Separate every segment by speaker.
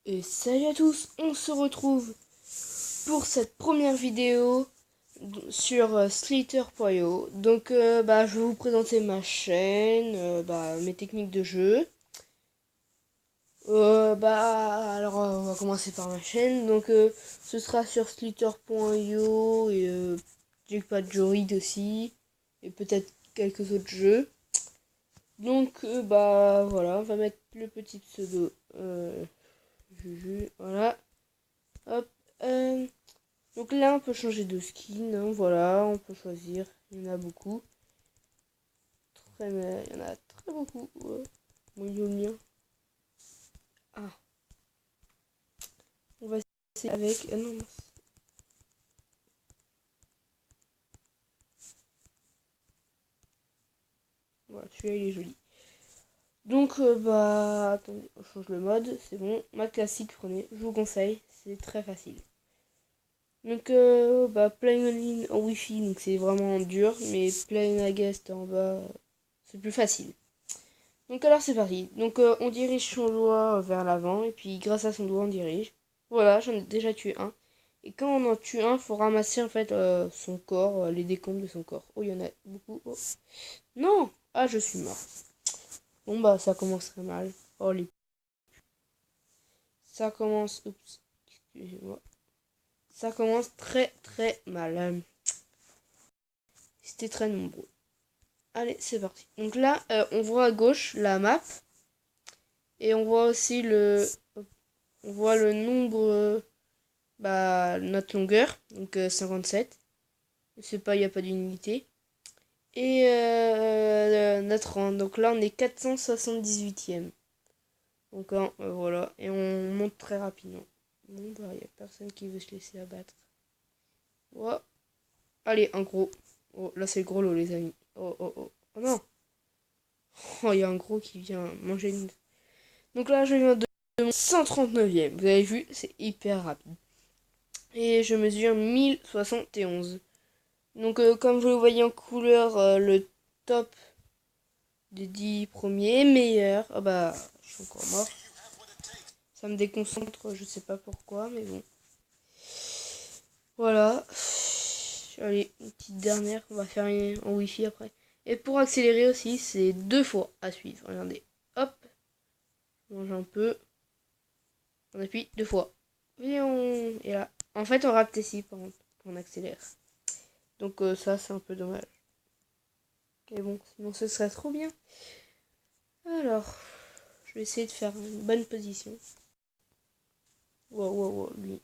Speaker 1: Et salut à tous, on se retrouve pour cette première vidéo sur Slither.io. Donc je vais vous présenter ma chaîne, mes techniques de jeu. On va commencer par ma chaîne. Donc ce sera sur Slither.io et Jackpot Jorid aussi. Et peut-être quelques autres jeux. Donc voilà, on va mettre le petit pseudo. Juju, voilà. Hop. Donc là, on peut changer de skin. Hein, voilà, on peut choisir. Il y en a beaucoup. Il y en a très beaucoup. Ouais. Bon, il est au mien. Ah. On va essayer avec. Ah non, mince. Voilà, celui-là, il est joli. Donc, attendez, on change le mode. C'est bon. Mode classique, prenez. Je vous conseille. C'est très facile. Donc, play en Wi-Fi, donc c'est vraiment dur. Mais play a guest en bas, c'est plus facile. Donc alors c'est parti. Donc on dirige son doigt vers l'avant et puis grâce à son doigt on dirige. Voilà, j'en ai déjà tué un. Et quand on en tue un, faut ramasser en fait son corps, les décombres de son corps. Oh, il y en a beaucoup. Oh. Non! Ah, je suis mort. Bon bah ça commence très mal. Oh les... Ça commence... Oups. Excusez-moi. Ça commence très très mal. C'était très nombreux. Allez, c'est parti. Donc là, on voit à gauche la map. Et on voit aussi on voit le nombre, notre longueur, donc 57. C'est pas, il n'y a pas d'unité. Et notre rang. Donc là, on est 478e. Donc voilà. Et on monte très rapidement. Bon, bah, il n'y a personne qui veut se laisser abattre. Oh. Allez, un gros. Oh, là, c'est le gros lot, les amis. Oh, oh, oh. Oh non. Oh, il y a un gros qui vient manger une... Donc là, je viens de mon 139e. Vous avez vu, c'est hyper rapide. Et je mesure 1071. Donc comme vous le voyez en couleur, le top des 10 premiers meilleurs. Ah bah, je suis encore mort. Ça me déconcentre, je sais pas pourquoi, mais bon. Voilà. Allez, une petite dernière, on va faire en wifi après. Et pour accélérer aussi, c'est 2 fois à suivre. Regardez. Hop. Je mange un peu. On appuie 2 fois. Et là. En fait, on rate ici par contre, quand on accélère. Donc ça, c'est un peu dommage. Ok, bon, sinon ce serait trop bien. Alors, je vais essayer de faire une bonne position. Wow, wow, wow, lui,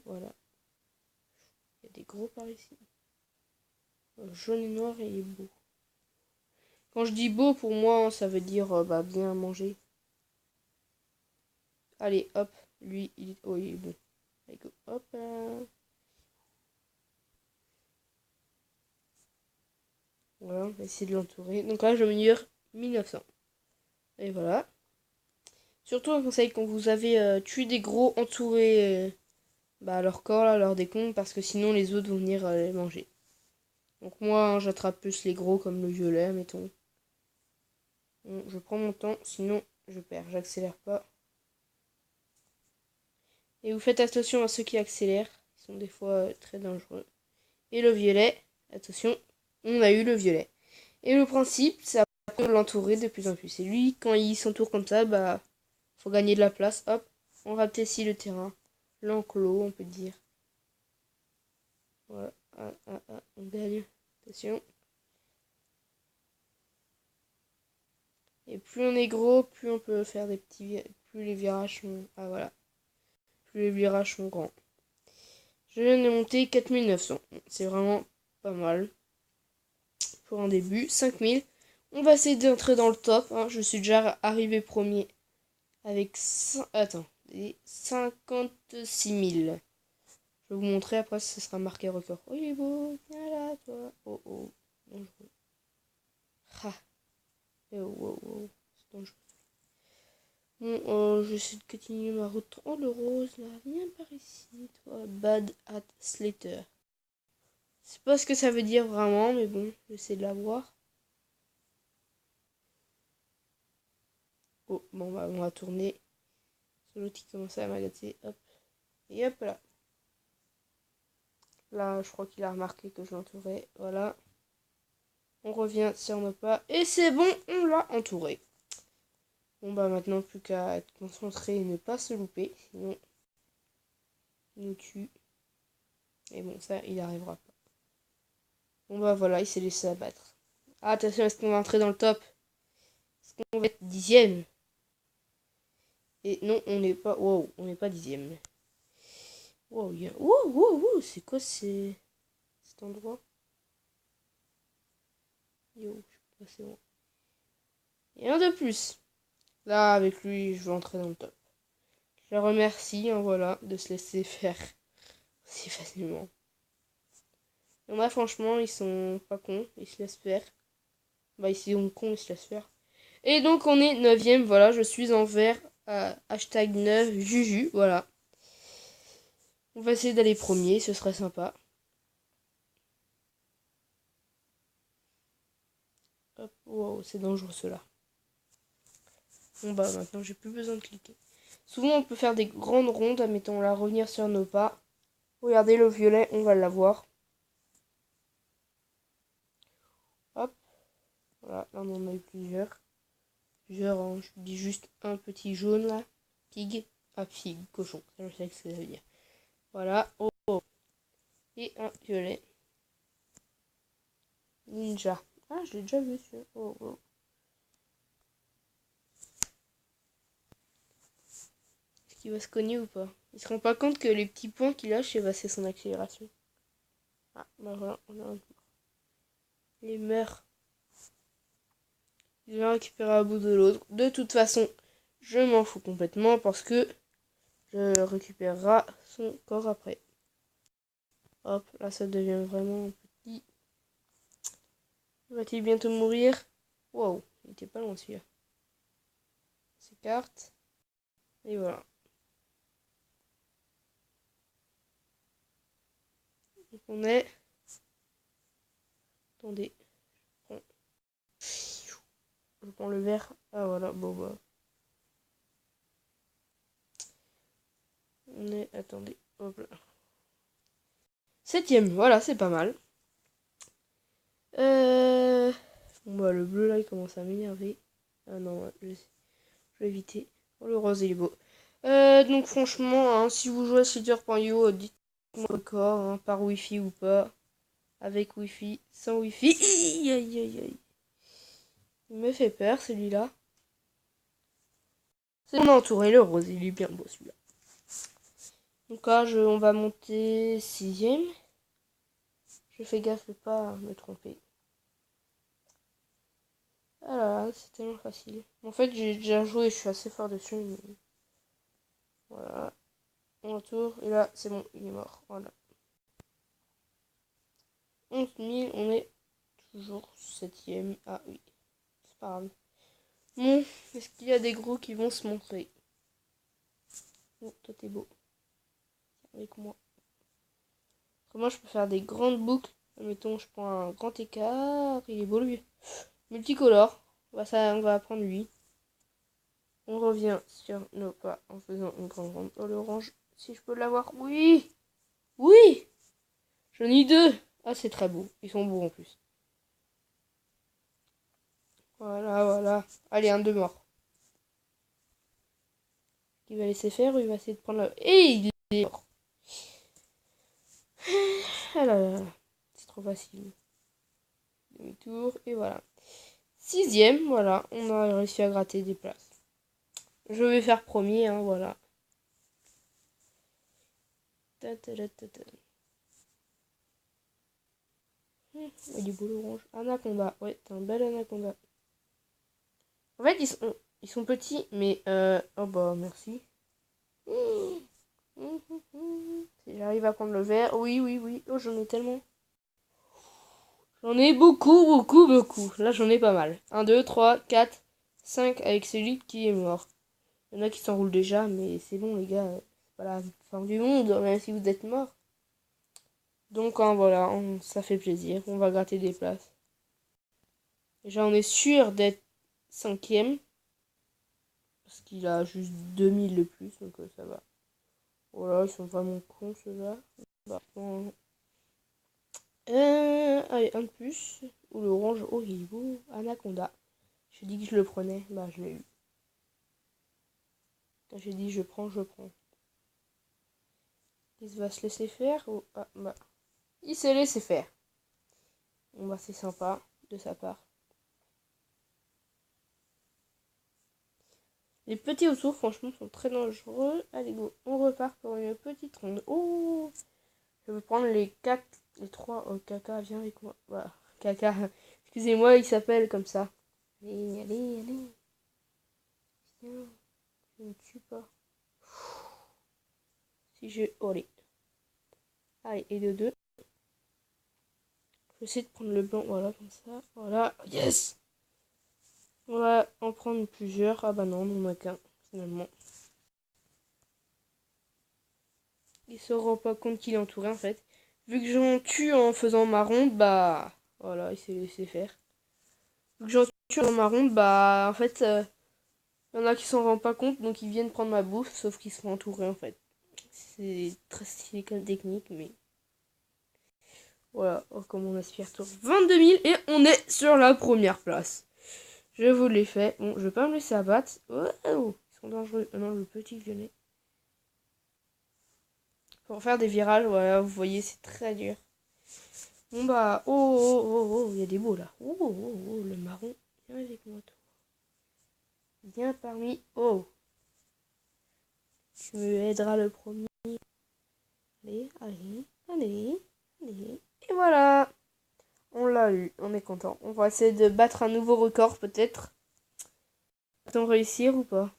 Speaker 1: voilà. Il y a des gros par ici. Jaune et noir, et il est beau. Quand je dis beau, pour moi, ça veut dire bien manger. Allez, hop, lui, il est bon. Allez, go, hop là. Voilà, on va essayer de l'entourer. Donc là, je vais me dire 1900. Et voilà. Surtout un conseil quand vous avez tué des gros, entourés leur corps, là, leur décompte, parce que sinon les autres vont venir les manger. Donc moi, hein, j'attrape plus les gros comme le violet, mettons. Bon, je prends mon temps, sinon je perds. J'accélère pas. Et vous faites attention à ceux qui accélèrent. Ils sont des fois très dangereux. Et le violet, attention, on a eu le violet. Et le principe, c'est après de l'entourer de plus en plus. Et lui, quand il s'entoure comme ça, faut gagner de la place. Hop, on rate ici le terrain. L'enclos, on peut dire. Voilà, on gagne. Attention. Et plus on est gros, plus on peut faire des petits... Plus les virages sont... Ah voilà. Plus les virages sont grands. Je viens de monter 4900. C'est vraiment pas mal. Pour un début. 5000. On va essayer d'entrer dans le top. Hein. Je suis déjà arrivé premier. Avec... Attends. 56 000. Je vais vous montrer. Après, ce sera marqué record. Oh, il est beau. Viens là, toi. Oh, oh. Dangereux. Ah. Oh, oh, oh. C'est dangereux. Bon, j'essaie de continuer ma route. Oh, le rose, là. Viens par ici, toi. Bad at Slater. C'est pas ce que ça veut dire vraiment, mais bon, j'essaie de l'avoir. Oh, bon, on va tourner. C'est l'autre qui commençait à m'agacer. Hop. Et hop là. Là, je crois qu'il a remarqué que je l'entourais. Voilà. On revient sur nos pas. Et c'est bon, on l'a entouré. Bon bah maintenant, plus qu'à être concentré et ne pas se louper. Sinon, il nous tue. Et bon, ça, il n'arrivera pas. Bon bah voilà, il s'est laissé abattre. Ah, attention, est-ce qu'on va entrer dans le top? Est-ce qu'on va être 10e? Et non, on n'est pas... Wow, on n'est pas 10e. Wow, wow, c'est quoi cet endroit? Yo, je sais pas, c'est bon. Et un de plus. Là, avec lui, je vais entrer dans le top. Je le remercie, hein, voilà, de se laisser faire si facilement. Il y en a, franchement, ils sont pas cons, ils se laissent faire. Bah, ils sont cons, ils se laissent faire. Et donc, on est 9e, voilà, je suis en vert, hashtag 9, Juju, voilà. On va essayer d'aller premier, ce serait sympa. Hop, wow, c'est dangereux cela. Bon bah maintenant j'ai plus besoin de cliquer. Souvent on peut faire des grandes rondes, admettons là, revenir sur nos pas. Regardez le violet, on va l'avoir. Hop. Voilà, là on en a eu plusieurs. Plusieurs, hein, je dis juste un petit jaune là. Pig. Ah, pig, cochon. Ça, je sais que ça veut dire. Voilà. Oh, oh. Et un violet. Ninja. Ah, je l'ai déjà vu celui-là. Oh, oh. Est-ce qu'il va se cogner ou pas? Il se rend pas compte que les petits points qu'il lâche, c'est son accélération. Ah, bah voilà, on a un... Les meurt. Il va récupérer à bout de l'autre. De toute façon, je m'en fous complètement parce que je récupérera son corps après. Hop, là ça devient vraiment petit. Va-t-il bientôt mourir? Wow, il était pas loin celui-là. S'écarte. Et voilà. Donc on est... Attendez. Je prends le verre. Ah voilà, bon bah. On est... Attendez. Hop là. 7e, voilà, c'est pas mal. Bon bah le bleu là il commence à m'énerver. Ah non, ouais, je vais éviter. Oh, le rose il est beau. Donc franchement, hein, si vous jouez à Soldier.io, dites-moi d'accord, hein, par wifi ou pas. Avec wifi, sans wifi. Aïe aïe aïe aïe. Il me fait peur celui-là. On a entouré le rose, il est bien beau celui-là. Donc là, on va monter 6e. Je fais gaffe de pas me tromper. Ah là là, c'est tellement facile. En fait, j'ai déjà joué, je suis assez fort dessus. Mais... Voilà. On entoure, et là, c'est bon, il est mort. Voilà. 11 000, on est toujours 7e. Ah oui, c'est pas grave. Bon, est-ce qu'il y a des gros qui vont se montrer? Oh, toi t'es beau. Avec moi. Comment je peux faire des grandes boucles? Mettons, je prends un grand écart. Il est beau lui. Multicolore. On va apprendre lui. On revient sur nos pas en faisant une grande ronde. Oh, l'orange, si je peux l'avoir. Oui! Oui! J'en ai 2. Ah, c'est très beau. Ils sont beaux en plus. Voilà, voilà. Allez, un de mort. Il va laisser faire ou il va essayer de prendre la... Et il est mort. Ah là là. C'est trop facile. Demi-tour. Et voilà. 6e, voilà. On a réussi à gratter des places. Je vais faire premier, hein, voilà. Il est beau l'orange. Anaconda. Ouais, c'est un bel anaconda. En fait, ils sont petits, mais... Oh bah, merci. Si j'arrive à prendre le verre. Oui, oui, oui. Oh, j'en ai tellement. J'en ai beaucoup, beaucoup, beaucoup. Là, j'en ai pas mal. 1, 2, 3, 4, 5 avec celui qui est mort. Il y en a qui s'enroulent déjà, mais c'est bon, les gars. C'est pas la fin du monde, même si vous êtes mort. Donc, hein, voilà, ça fait plaisir. On va gratter des places. Déjà, on est sûr d'être 5e. Parce qu'il a juste 2000 de plus, donc ça va. Voilà, ils sont vraiment cons ceux-là. Bah, bon. Allez, un de plus. Ou l'orange Oribo Anaconda. J'ai dit que je le prenais, bah je l'ai eu. J'ai dit je prends. Il va se laisser faire ou... Ah bah. Il s'est laissé faire. Bon bah c'est sympa de sa part. Les petits autour franchement sont très dangereux. Allez go, on repart pour une petite ronde. Oh, je vais prendre les 4, les 3. Oh Caca, viens avec moi. Voilà, Caca, excusez-moi, il s'appelle comme ça. Allez. Viens, je ne tue pas. Si je... Oh, allez, et de 2. J'essaie de prendre le blanc, voilà, comme ça. Voilà, yes. On va en prendre plusieurs. Ah bah non, on n'en a qu'un, finalement. Il se rend pas compte qu'il est entouré, en fait. Vu que j'en tue en faisant ma ronde, bah... Voilà, il s'est laissé faire. Vu que j'en tue en ma ronde, bah... En fait, y en a qui s'en rendent pas compte, donc ils viennent prendre ma bouffe, sauf qu'ils sont entourés, en fait. C'est très stylé comme technique, mais... Voilà, oh, comme on aspire tour 22 000 et on est sur la première place. Je vous l'ai fait. Bon, je vais pas me laisser abattre. Oh, ils sont dangereux. Oh non, le petit violet. Pour faire des virages, voilà, vous voyez, c'est très dur. Bon bah, oh, il y a des beaux là. Oh, le marron. Viens avec moi, toi. Viens parmi. Oh. Tu me aideras le premier. Allez. Et voilà. On l'a eu, on est content. On va essayer de battre un nouveau record peut-être. Va-t-on réussir ou pas?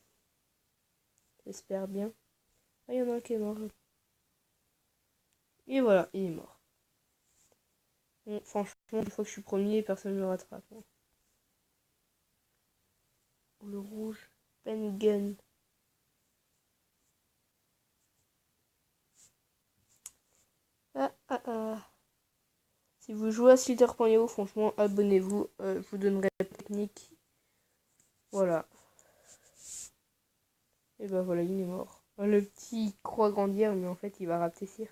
Speaker 1: J'espère bien. Ah, il y en a un qui est mort. Et voilà, il est mort. Bon, franchement, une fois que je suis premier, personne ne me rattrape. Le rouge, Pengun. Ah. Si vous jouez à Slither.io, franchement, abonnez-vous. Je vous donnerai la technique. Voilà. Et bah voilà, il est mort. Le petit croit grandir, mais en fait, il va rapetissir.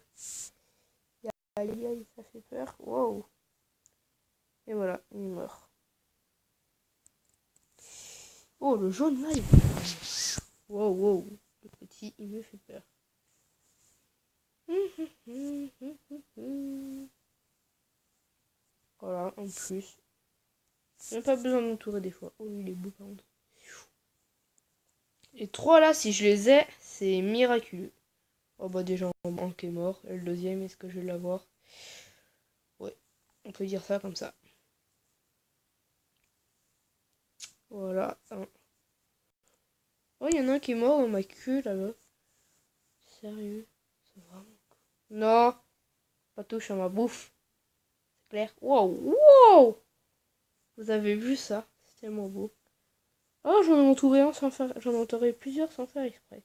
Speaker 1: Aïe, ça fait peur. Wow. Et voilà, il est mort. Oh, le jaune là, il... Wow. Le petit, il me fait peur. Voilà, en plus. Même pas besoin de m'entourer des fois. Oh, il est beau par contre. Et 3 là, si je les ai, c'est miraculeux. Oh bah déjà, un qui est mort. Et le deuxième, est-ce que je vais l'avoir? Ouais, on peut dire ça comme ça. Voilà. Oh, il y en a un qui est mort dans ma queue là-bas. Sérieux? C'est vraiment cool. Non! Pas touche à ma bouffe. C'est clair. Wow! Vous avez vu ça? C'est tellement beau. Oh, j'en ai entouré un sans faire... J'en ai entouré plusieurs sans faire exprès.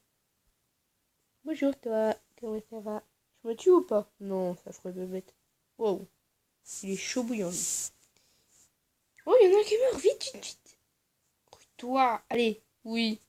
Speaker 1: Bonjour toi, comment ça va? Je me tue ou pas? Non, ça ferait bébête. Wow, il est chaud bouillant lui. Oh, il y en a un qui meurt, vite. Toi, allez, oui.